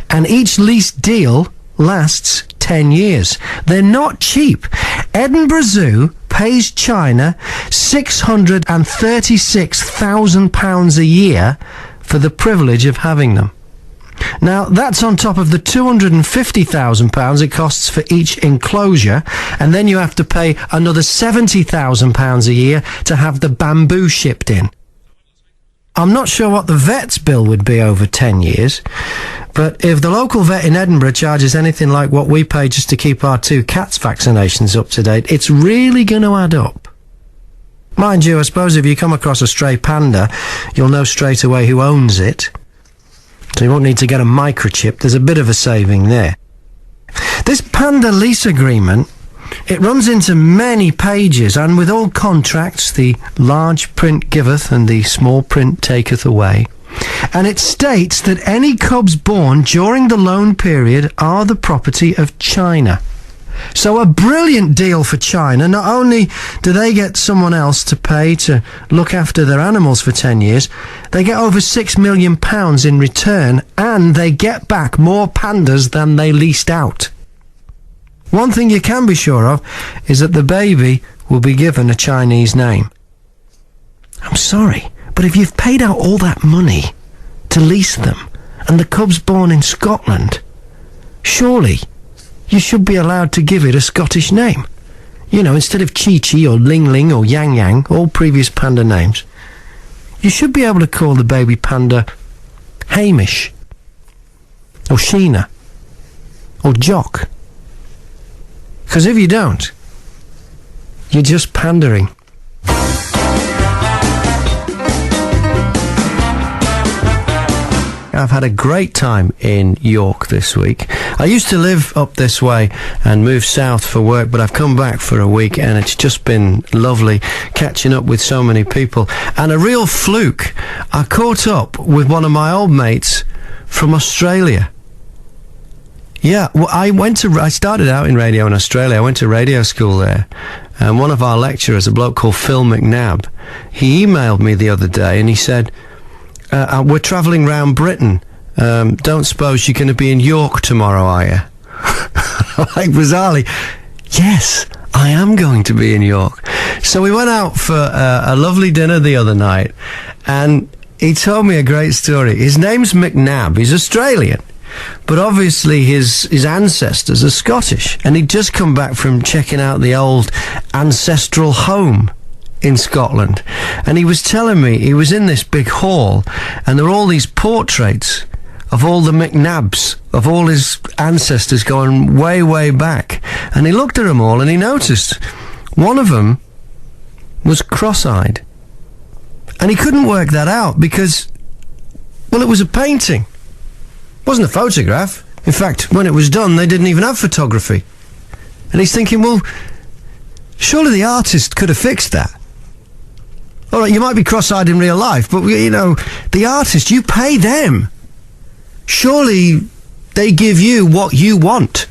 And each lease deal lasts 10 years. They're not cheap. Edinburgh Zoo pays China £636,000 a year for the privilege of having them. Now, that's on top of the £250,000 it costs for each enclosure, and then you have to pay another £70,000 a year to have the bamboo shipped in. I'm not sure what the vet's bill would be over 10 years, but if the local vet in Edinburgh charges anything like what we pay just to keep our 2 cats' vaccinations up to date, it's really going to add up. Mind you, I suppose if you come across a stray panda, you'll know straight away who owns it. So you won't need to get a microchip. There's a bit of a saving there. This panda lease agreement, it runs into many pages, and with all contracts, the large print giveth and the small print taketh away. And it states that any cubs born during the loan period are the property of China. So a brilliant deal for China. Not only do they get someone else to pay to look after their animals for 10 years, they get over £6 million in return, and they get back more pandas than they leased out. One thing you can be sure of is that the baby will be given a Chinese name. I'm sorry, but if you've paid out all that money to lease them, and the cub's born in Scotland, surely you should be allowed to give it a Scottish name. You know, instead of Chi-Chi or Ling-Ling or Yang-Yang, all previous panda names. You should be able to call the baby panda Hamish, or Sheena, or Jock. Because if you don't, you're just pandering. I've had a great time in York this week. I used to live up this way and move south for work, but I've come back for a week, and it's just been lovely catching up with so many people. And a real fluke, I caught up with one of my old mates from Australia. Yeah, well, I started out in radio in Australia. I went to radio school there. And one of our lecturers, a bloke called Phil McNabb, he emailed me the other day and he said, we're travelling round Britain. Don't suppose you're going to be in York tomorrow, are you? Like, bizarrely, yes, I am going to be in York. So we went out for a lovely dinner the other night, and he told me a great story. His name's McNabb. He's Australian, but obviously his ancestors are Scottish, and he'd just come back from checking out the old ancestral home in Scotland. And he was telling me he was in this big hall, and there were all these portraits of all the McNabbs, of all his ancestors going way, way back. And he looked at them all, and he noticed one of them was cross-eyed. And he couldn't work that out because, well, it was a painting. It wasn't a photograph. In fact, when it was done, they didn't even have photography. And he's thinking, well, surely the artist could have fixed that. All right, you might be cross-eyed in real life, but, you know, the artist, you pay them. Surely they give you what you want.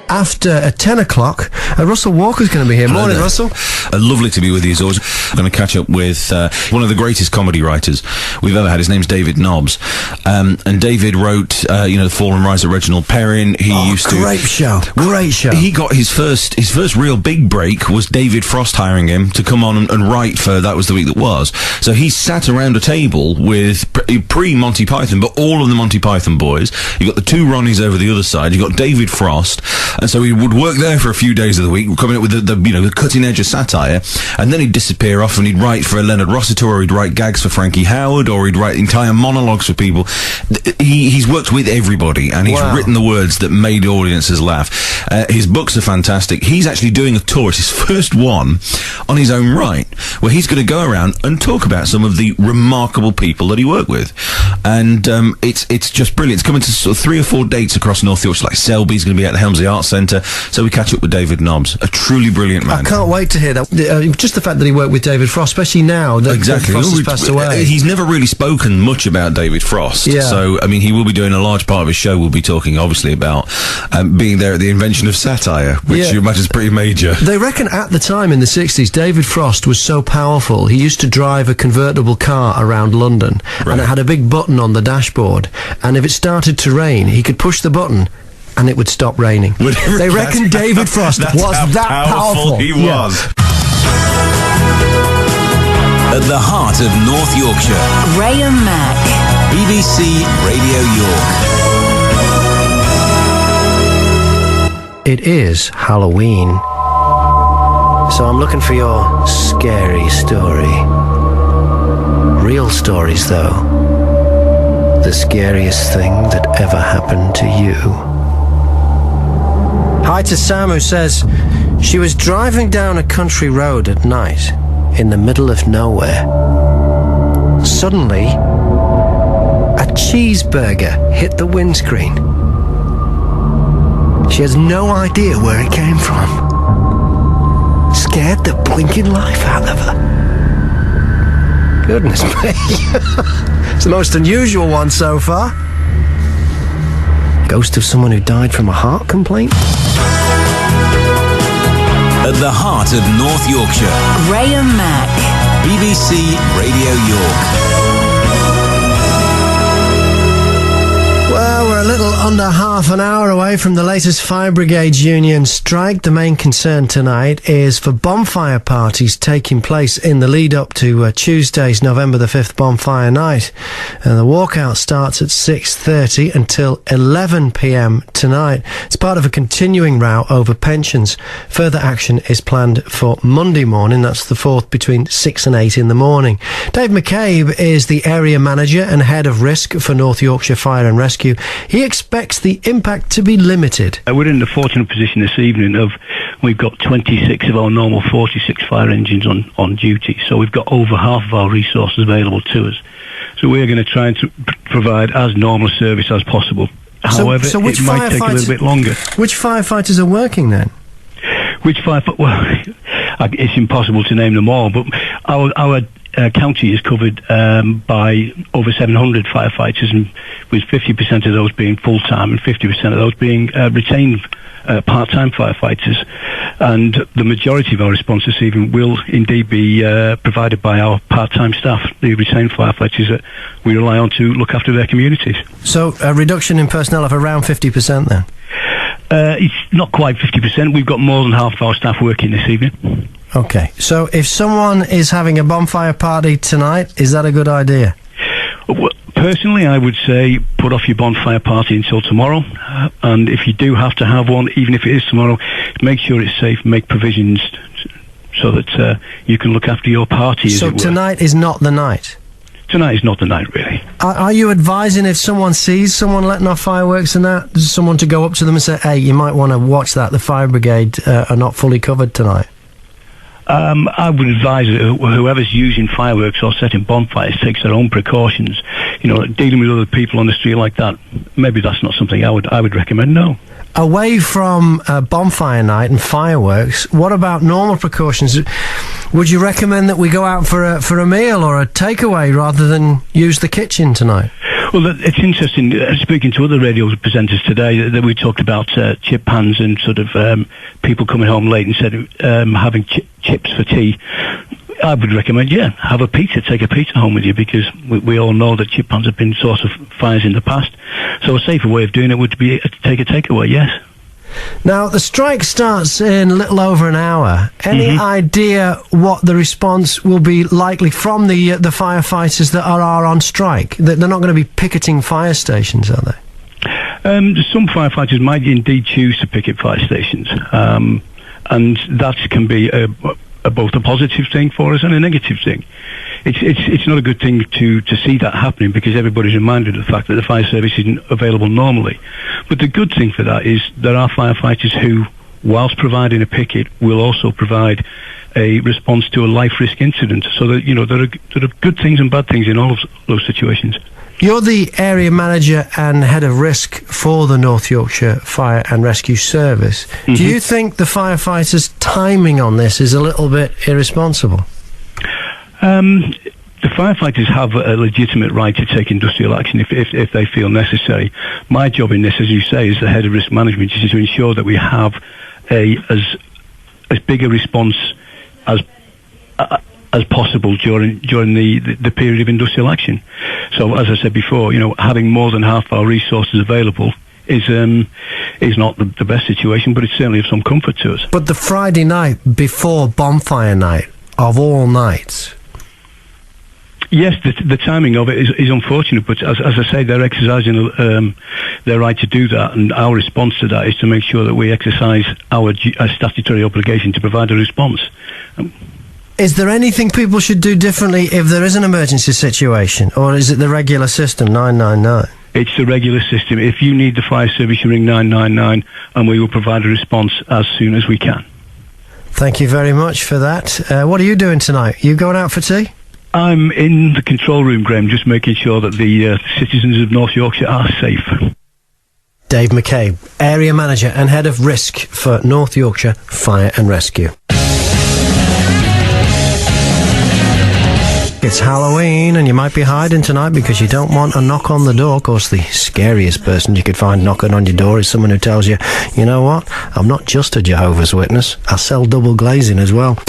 After 10 o'clock, Russell Walker's going to be here.
Hello
Morning,
there.
Russell.
Lovely to be with you as always. I'm going to catch up with one of the greatest comedy writers we've ever had. His name's David Nobbs. And David wrote, The Fall and Rise of Reginald Perrin.
Great show.
He got his first real big break was David Frost hiring him to come on and write for That Was the Week That Was. So he sat around a table with pre-Monty Python, but all of the Monty Python boys. You got the 2 Ronnies over the other side. You got David Frost. And so he would work there for a few days of of the week, coming up with the cutting edge of satire, and then he'd disappear off and he'd write for Leonard Rossiter, or he'd write gags for Frankie Howard, or he'd write entire monologues for people. He's worked with everybody, and he's written the words that made audiences laugh. His books are fantastic. He's actually doing a tour. It's his first one on his own right, where he's going to go around and talk about some of the remarkable people that he worked with. And it's just brilliant. It's coming to sort of 3 or 4 dates across North Yorkshire. Like Selby's going to be at the Helmsley Arts Centre, so we catch up with David Nobbs, a truly brilliant man.
I can't wait to hear that. Just the fact that he worked with David Frost, especially now that
exactly.
Frost has passed away.
He's never really spoken much about David Frost.
Yeah.
So, I mean, he will be doing a large part of his show. We'll be talking, obviously, about being there at the invention of satire, which you imagine is pretty major.
They reckon at the time in the 60s, David Frost was so powerful, he used to drive a convertible car around London, and it had a big button on the dashboard, and if it started to rain, he could push the button and it would stop raining. They reckon David Frost was that powerful.
He was.
At the heart of North Yorkshire,
Graham Mack,
BBC Radio York.
It is Halloween, so I'm looking for your scary story. Real stories, though. The scariest thing that ever happened to you. Hi to Sam, who says she was driving down a country road at night in the middle of nowhere. Suddenly, a cheeseburger hit the windscreen. She has no idea where it came from. Scared the blinking life out of her. Goodness me. It's the most unusual one so far. Ghost of someone who died from a heart complaint?
At the heart of North Yorkshire,
Graham Mack,
BBC Radio York.
Well, we're a little under half an hour away from the latest Fire Brigade union strike. The main concern tonight is for bonfire parties taking place in the lead-up to Tuesday's November the 5th bonfire night. And the walkout starts at 6:30 until 11 p.m. tonight. It's part of a continuing row over pensions. Further action is planned for Monday morning. That's the 4th, between 6 and 8 in the morning. Dave McCabe is the area manager and head of risk for North Yorkshire Fire and Rescue. He expects the impact to be limited.
We're in the fortunate position this evening of we've got 26 of our normal 46 fire engines on duty, so we've got over half of our resources available to us. So we're going to try and provide as normal service as possible. However,
so which
it might take a little bit longer.
Which firefighters are working then?
Which firefighter? Well, it's impossible to name them all, but our county is covered by over 700 firefighters, and with 50% of those being full-time and 50% of those being retained part-time firefighters. And the majority of our response this evening will indeed be provided by our part-time staff, the retained firefighters that we rely on to look after their communities.
So a reduction in personnel of around 50% then?
It's not quite 50%. We've got more than half of our staff working this evening.
Okay, so if someone is having a bonfire party tonight, is that a good idea?
Well, personally, I would say put off your bonfire party until tomorrow, and if you do have to have one, even if it is tomorrow, make sure it's safe, make provisions so that you can look after your party, as it were.
So tonight is not the night?
Tonight is not the night, really.
Are you advising, if someone sees someone letting off fireworks and that, someone to go up to them and say, hey, you might want to watch that, the fire brigade are not fully covered tonight?
I would advise that whoever's using fireworks or setting bonfires takes their own precautions. You know, dealing with other people on the street like that, maybe that's not something I would recommend, no.
Away from bonfire night and fireworks, what about normal precautions? Would you recommend that we go out for a meal or a takeaway rather than use the kitchen tonight?
Well, it's interesting, speaking to other radio presenters today, that we talked about chip pans and sort of people coming home late and said having chips for tea. I would recommend, have a pizza, take a pizza home with you, because we all know that chip pans have been source of fires in the past. So a safer way of doing it would be to take a takeaway, yes.
Now, the strike starts in a little over an hour. Any idea what the response will be likely from the firefighters that are on strike? They're not going to be picketing fire stations, are they?
Some firefighters might indeed choose to picket fire stations.
and that can be both a positive thing for us and a negative thing. It's not a good thing to see that happening, because everybody's reminded of the fact that the fire service isn't available normally. But the good thing for that is there are firefighters who, whilst providing a picket, will also provide a response to a life risk incident. So that, you know, there are good things and bad things in all of those situations.
You're the area manager and head of risk for the North Yorkshire Fire and Rescue Service.
Mm-hmm.
Do you think the firefighters' timing on this is a little bit irresponsible?
The firefighters have a legitimate right to take industrial action if they feel necessary. My job in this, as you say, as the head of risk management, is to ensure that we have as big a response as possible during the period of industrial action. So, as I said before, you know, having more than half our resources available is not the best situation, but it's certainly of some comfort to us.
But the Friday night before bonfire night, of all nights.
Yes, the timing of it is unfortunate, but as I say, they're exercising their right to do that, and our response to that is to make sure that we exercise our statutory obligation to provide a response.
Is there anything people should do differently if there is an emergency situation, or is it the regular system, 999?
It's the regular system. If you need the fire service, you ring 999, and we will provide a response as soon as we can.
Thank you very much for that. What are you doing tonight? You going out for tea?
I'm in the control room, Graham, just making sure that the citizens of North Yorkshire are safe.
Dave McCabe, Area Manager and Head of Risk for North Yorkshire Fire and Rescue. It's Halloween and you might be hiding tonight because you don't want a knock on the door. Of course, the scariest person you could find knocking on your door is someone who tells you, you know what, I'm not just a Jehovah's Witness, I sell double glazing as well.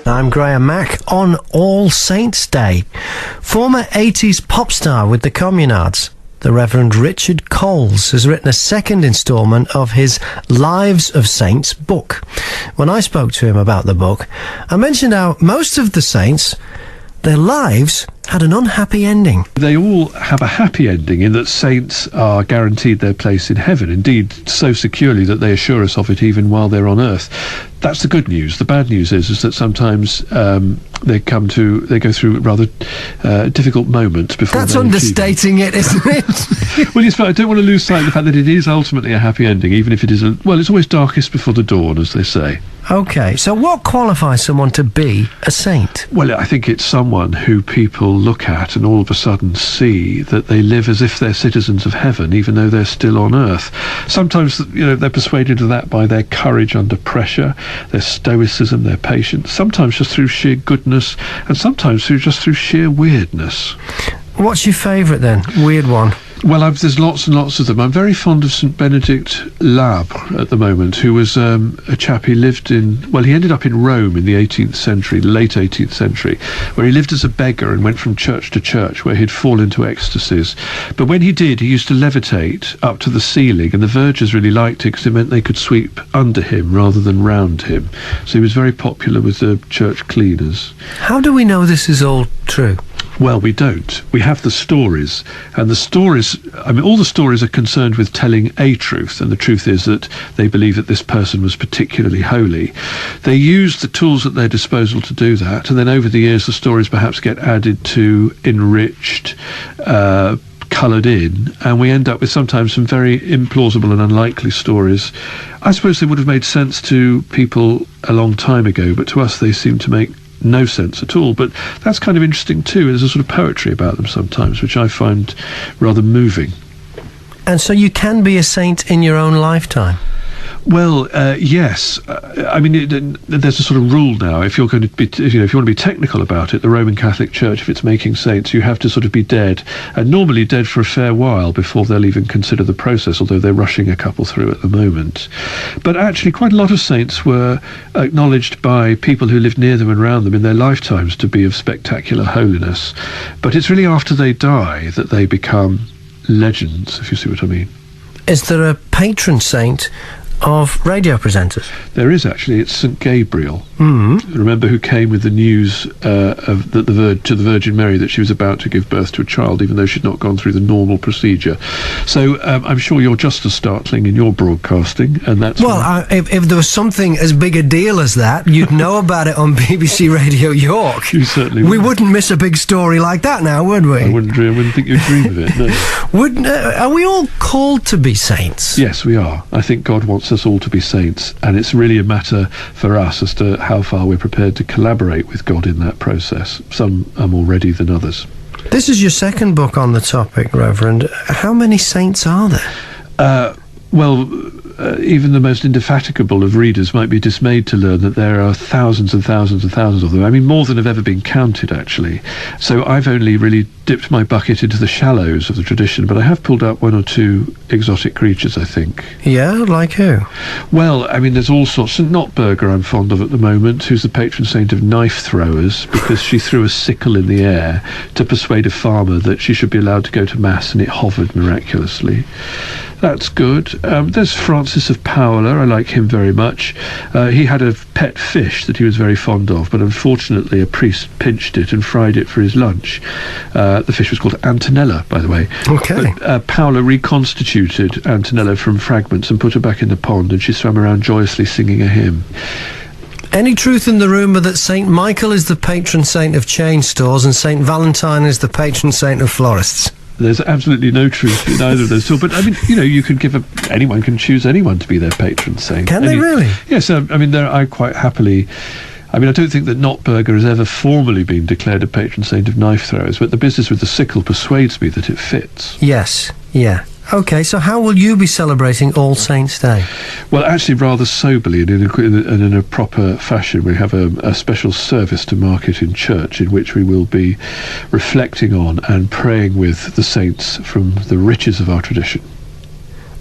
I'm Graham Mack on All Saints Day. Former 80s pop star with the Communards, the Reverend Richard Coles, has written a second instalment of his Lives of Saints book. When I spoke to him about the book, I mentioned how most of the saints, their lives had an unhappy ending.
They all have a happy ending in that saints are guaranteed their place in heaven, indeed so securely that they assure us of it even while they're on earth. That's the good news. The bad news is that sometimes they go through rather difficult moments before.
That's understating it, isn't it?
Well, yes, but I don't want to lose sight of the fact that it is ultimately a happy ending, even if it is it's always darkest before the dawn, as they say.
Okay, so what qualifies someone to be a saint?
Well, I think it's someone who people look at and all of a sudden see that they live as if they're citizens of heaven, even though they're still on earth. Sometimes, they're persuaded of that by their courage under pressure, their stoicism, their patience, sometimes just through sheer goodness, and sometimes just through sheer weirdness. What's your favourite, then? Weird one? Well, there's lots and lots of them. I'm very fond of St Benedict Labre at the moment, who was a chap who lived he ended up in Rome in the 18th century, late 18th century, where he lived as a beggar and went from church to church, where he'd fall into ecstasies. But when he did, he used to levitate up to the ceiling, and the vergers really liked it because it meant they could sweep under him rather than round him. So he was very popular with the church cleaners. How do we know this is all true? Well, we don't. We have the stories, and the stories, all the stories are concerned with telling a truth, and the truth is that they believe that this person was particularly holy. They use the tools at their disposal to do that, and then over the years the stories perhaps get added to, enriched, coloured in, and we end up with sometimes some very implausible and unlikely stories. I suppose they would have made sense to people a long time ago, but to us they seem to make no sense at all. But that's kind of interesting too. There's a sort of poetry about them sometimes, which I find rather moving. And so you can be a saint in your own lifetime? Well, yes. There's a sort of rule now. If you're going to be, if you want to be technical about it, the Roman Catholic Church, if it's making saints, you have to sort of be dead, and normally dead for a fair while before they'll even consider the process, although they're rushing a couple through at the moment. But actually, quite a lot of saints were acknowledged by people who lived near them and around them in their lifetimes to be of spectacular holiness. But it's really after they die that they become legends, if you see what I mean. Is there a patron saint
of radio presenters?
There is actually. It's St Gabriel.
Mm.
Remember who came with the news to the Virgin Mary that she was about to give birth to a child, even though she'd not gone through the normal procedure. So I'm sure you're just as startling in your broadcasting, and that's
if there was something as big a deal as that, you'd know about it on BBC Radio York.
You certainly would.
We wouldn't miss a big story like that now, would we?
I wouldn't think you'd dream of it. No.
Are we all called to be saints?
Yes, we are. I think God wants us all to be saints, and it's really a matter for us as to how far we're prepared to collaborate with God in that process. Some are more ready than others.
This is your second book on the topic, Reverend. How many saints are there?
Even the most indefatigable of readers might be dismayed to learn that there are thousands and thousands and thousands of them. I mean, more than have ever been counted, actually. So I've only really dipped my bucket into the shallows of the tradition, but I have pulled out one or two exotic creatures, I think.
Yeah, like who?
Well, I mean, there's all sorts. St Notburger I'm fond of at the moment, who's the patron saint of knife throwers, because she threw a sickle in the air to persuade a farmer that she should be allowed to go to Mass, and it hovered miraculously. That's good. There's Francis of Paola. I like him very much. He had a pet fish that he was very fond of, but unfortunately a priest pinched it and fried it for his lunch. The fish was called Antonella, by the way.
Okay.
But Paola reconstituted Antonella from fragments and put her back in the pond, and she swam around joyously singing a hymn.
Any truth in the rumour that St Michael is the patron saint of chain stores and St Valentine is the patron saint of florists?
There's absolutely no truth in either of those two. But, I mean, you could anyone can choose anyone to be their patron saint.
Can they really?
Yes, I mean, I quite happily... I mean, I don't think that Notburger has ever formally been declared a patron saint of knife throwers, but the business with the sickle persuades me that it fits.
Yes, yeah. OK, so how will you be celebrating All Saints' Day?
Well, actually, rather soberly and in a proper fashion. We have a special service to mark it in church, in which we will be reflecting on and praying with the saints from the riches of our tradition.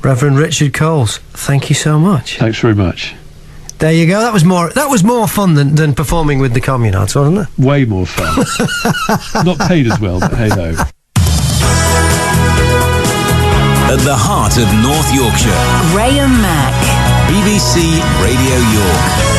Reverend Richard Coles, thank you so much.
Thanks very much.
There you go. That was more fun than performing with the Communards, wasn't it?
Way more fun. Not paid as well, but hey ho.
At the heart of North Yorkshire,
Graham Mack.
BBC Radio York.